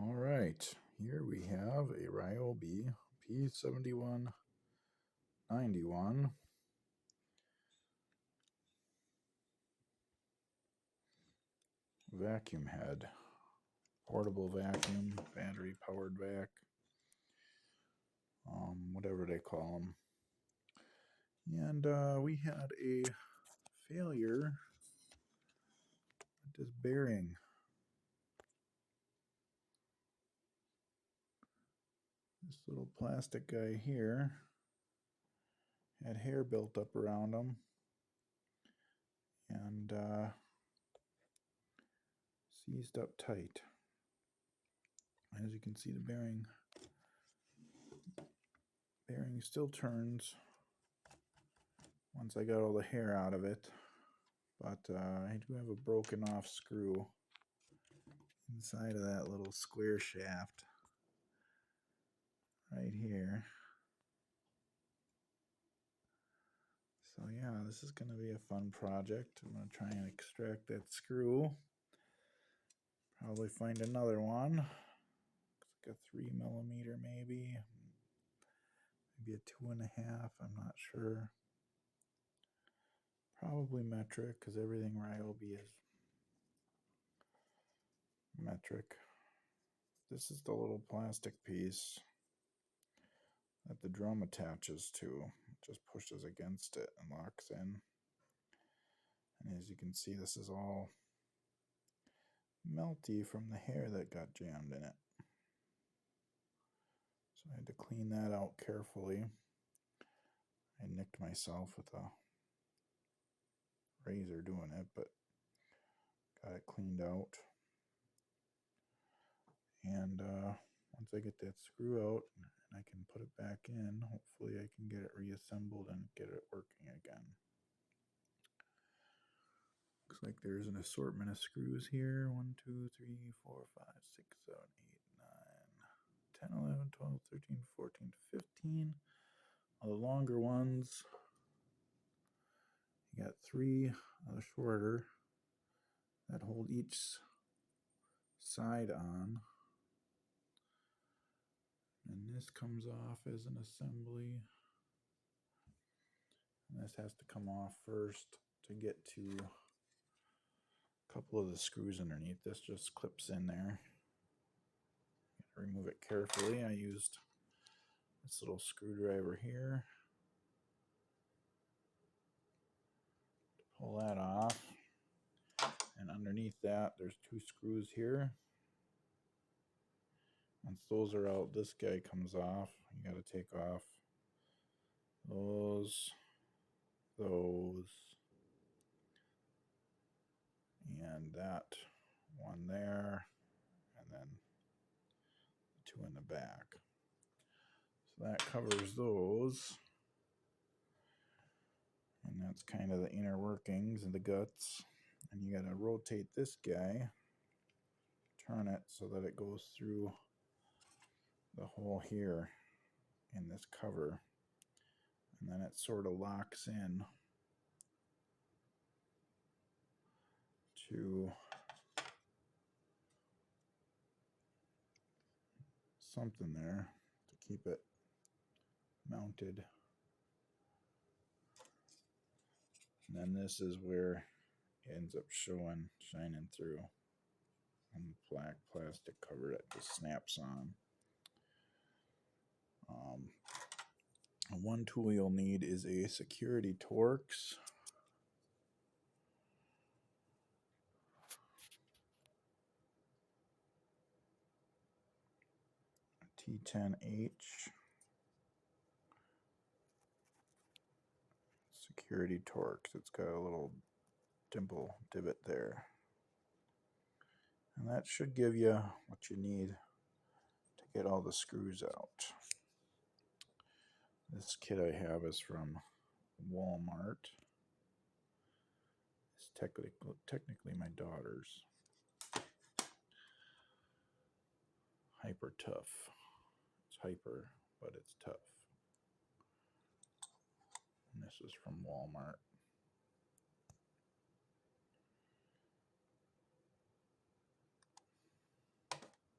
All right, here we have a Ryobi P7191 vacuum head, portable vacuum, battery powered vac, whatever they call them. And we had a failure with this bearing. This little plastic guy here had hair built up around him, and seized up tight. As you can see, the bearing still turns once I got all the hair out of it, but I do have a broken off screw inside of that little square shaft right here. So yeah, this is going to be a fun project. I'm going to try and extract that screw. Probably find another one. Looks like a 3mm maybe a 2.5. I'm not sure. Probably metric, because everything Ryobi is metric. This is the little plastic piece that the drum attaches to. It just pushes against it and locks in. And as you can see, this is all melty from the hair that got jammed in it. So I had to clean that out carefully. I nicked myself with a razor doing it, but got it cleaned out. And once I get that screw out and I can put it back in, hopefully I can get it reassembled and get it working again. Looks like there's an assortment of screws here. 1, 2, 3, 4, 5, 6, 7, 8, 9, 10, 11, 12, 13, 14, 15. All the longer ones. You got 3 of the shorter that hold each side on. And this comes off as an assembly. And this has to come off first to get to a couple of the screws underneath. This just clips in there. Remove it carefully. I used this little screwdriver here to pull that off. And underneath that, there's 2 screws here. Once those are out, this guy comes off. You got to take off those, and that one there, and then 2 in the back. So that covers those. And that's kind of the inner workings and the guts. And you got to rotate this guy, turn it so that it goes through the hole here in this cover. And then it sort of locks in to something there to keep it mounted. And then this is where it ends up shining through on the black plastic cover that just snaps on. One tool you'll need is a security Torx. T10H security Torx. It's got a little dimple divot there. And that should give you what you need to get all the screws out. This kit I have is from Walmart. It's technically my daughter's. Hyper tough. It's hyper, but it's tough. And this is from Walmart.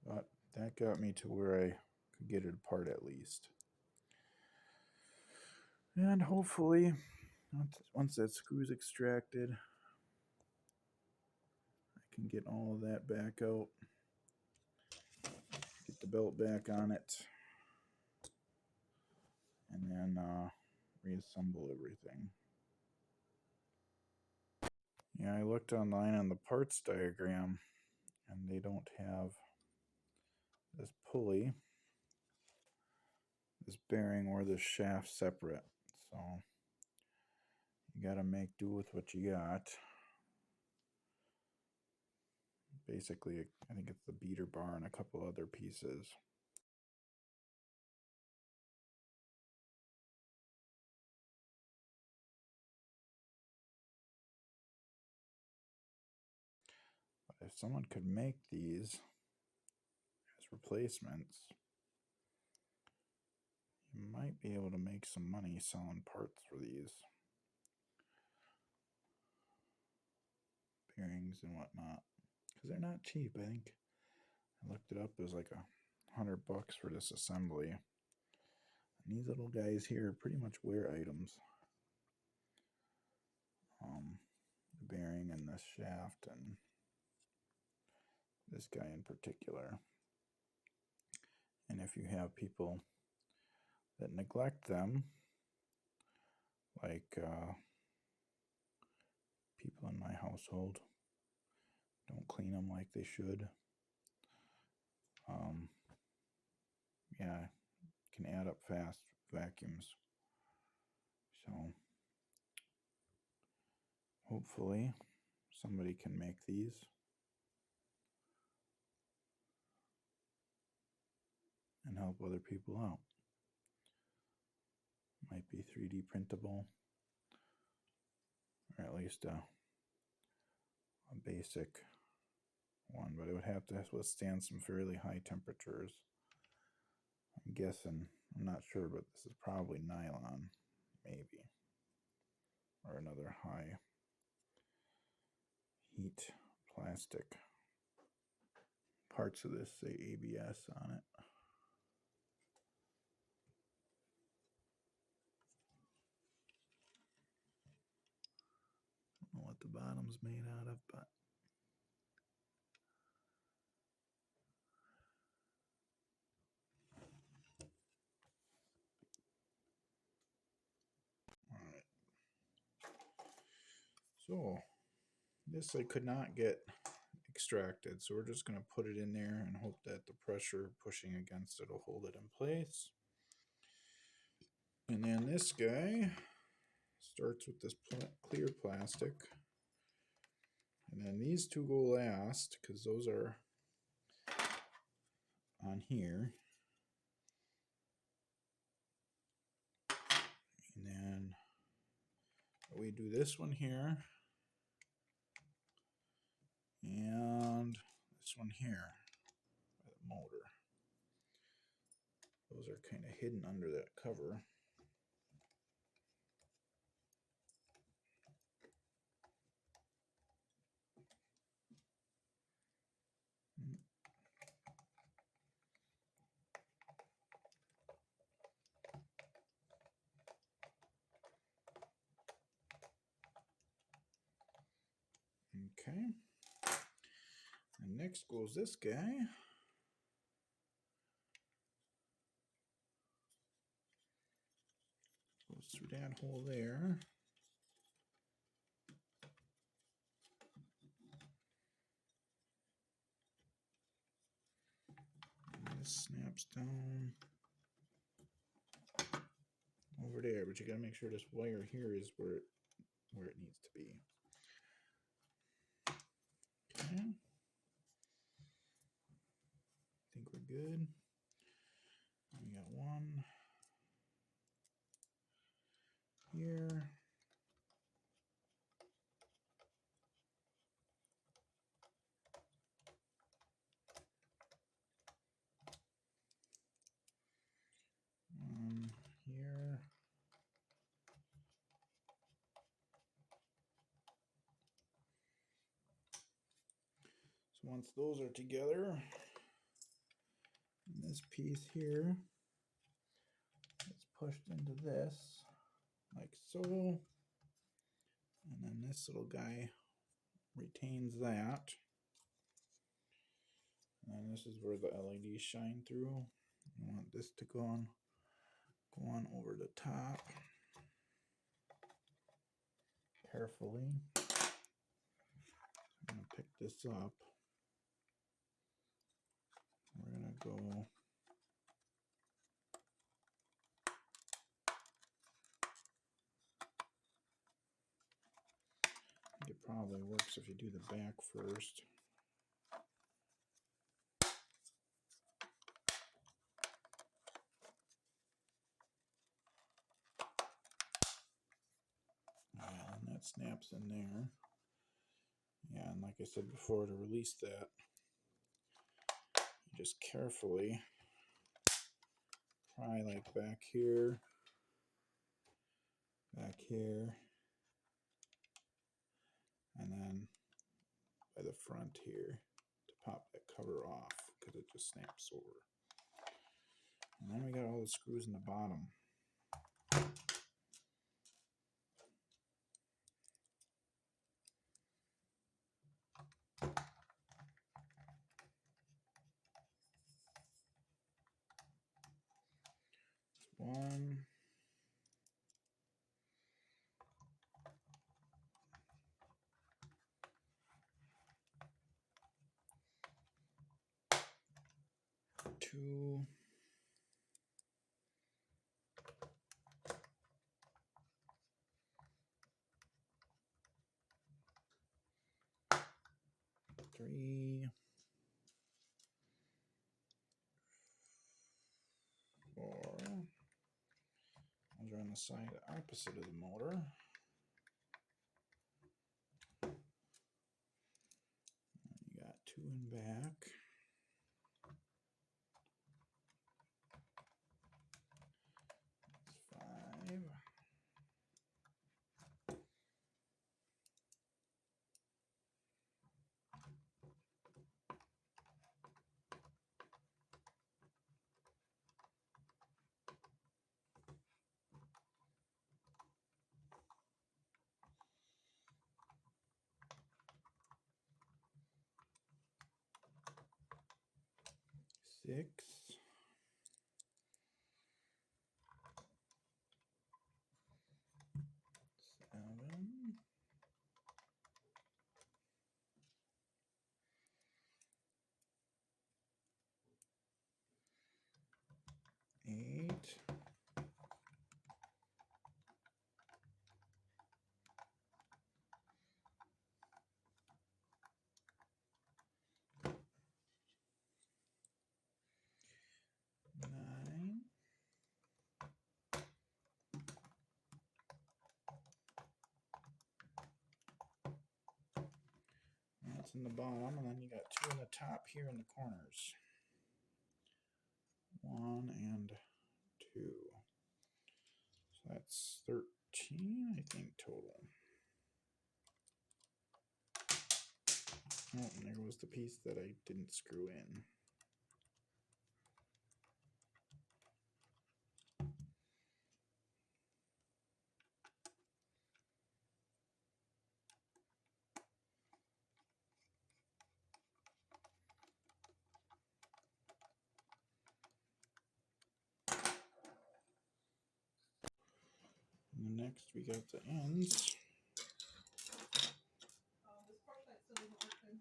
But that got me to where I could get it apart at least. And hopefully, once that screw's extracted, I can get all of that back out, get the belt back on it, and then reassemble everything. Yeah, I looked online on the parts diagram, and they don't have this pulley, this bearing, or this shaft separate. So you gotta make do with what you got. Basically, I think it's the beater bar and a couple other pieces. But if someone could make these as replacements, you might be able to make some money selling parts for these bearings and whatnot, because they're not cheap. I think I looked it up. It was like $100 for this assembly. And these little guys here are pretty much wear items. The bearing and this shaft and this guy in particular. And if you have people that neglect them, like people in my household don't clean them like they should, yeah, it can add up fast, vacuums. So hopefully somebody can make these and help other people out. Might be 3D printable, or at least a basic one, but it would have to withstand some fairly high temperatures. I'm guessing, I'm not sure, but this is probably nylon, maybe, or another high heat plastic. Parts of this say ABS on it. I don't know what the bottom's made out of, but alright. So this I could not get extracted, so we're just going to put it in there and hope that the pressure pushing against it will hold it in place. And then this guy starts with this clear plastic, and then these two go last because those are on here. And then we do this one here and this one here by the motor. Those are kind of hidden under that cover. Okay. And next goes this guy. Goes through that hole there. And this snaps down over there, but you gotta make sure this wire here is where it needs to be. Okay. I think we're good. We got one here. One here. So once those are together, this piece here is pushed into this, like so. And then this little guy retains that. And this is where the LEDs shine through. You want this to go on over the top carefully. I'm going to pick this up. We're going to go I think it probably works if you do the back first. Yeah, and that snaps in there. Yeah, and like I said before, to release that, you just carefully pry like back here, and then by the front here to pop that cover off because it just snaps over. And then we got all the screws in the bottom. One. Two. Three. Four. Those are on the side opposite of the motor. You got two in back. That's five. Six. Seven. 8. 9. That's in the bottom, and then you got two in the top here in the corners. 1 and 2. So that's 13, I think, total. Oh, and there was the piece that I didn't screw in. And next we got the ends. This part light still isn't working.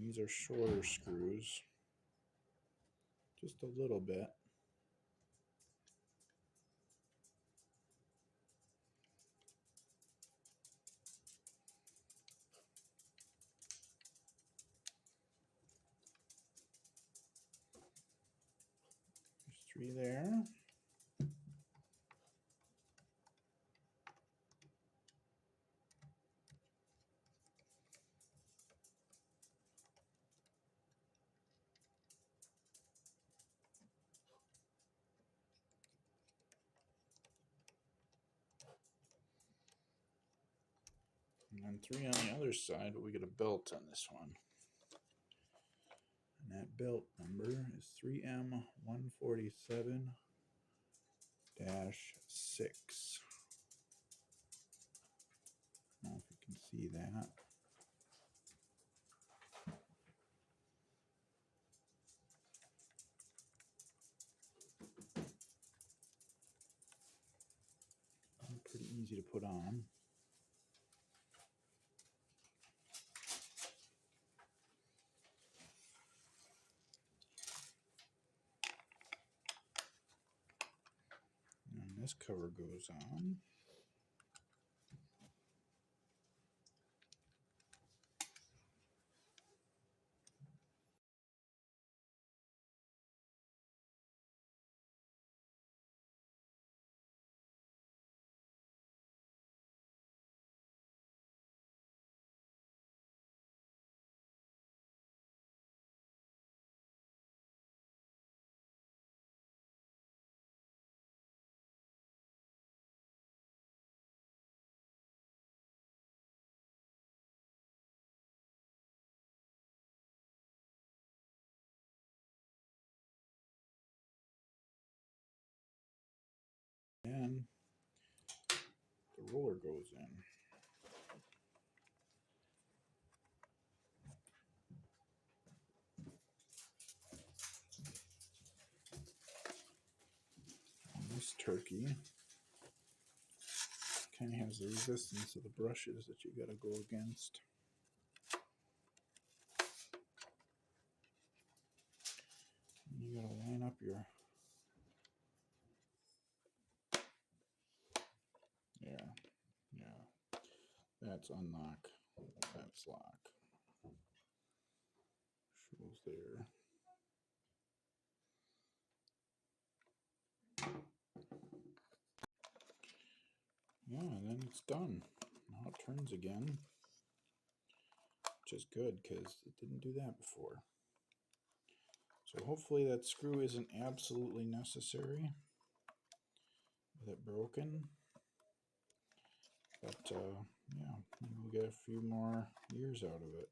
These are shorter screws, just a little bit. There's 3 there. And then 3 on the other side, but we get a belt on this one. that belt number is 3M147-6. I don't know if you can see that. Pretty easy to put on. And this cover goes on. And the roller goes in. And this turkey kind of has the resistance of the brushes that you got to go against. And you got to line up your... Yeah. That's unlock. That's lock. Shows there. Yeah, and then it's done. Now it turns again, which is good because it didn't do that before. So hopefully that screw isn't absolutely necessary with it broken. But yeah, maybe we'll get a few more years out of it.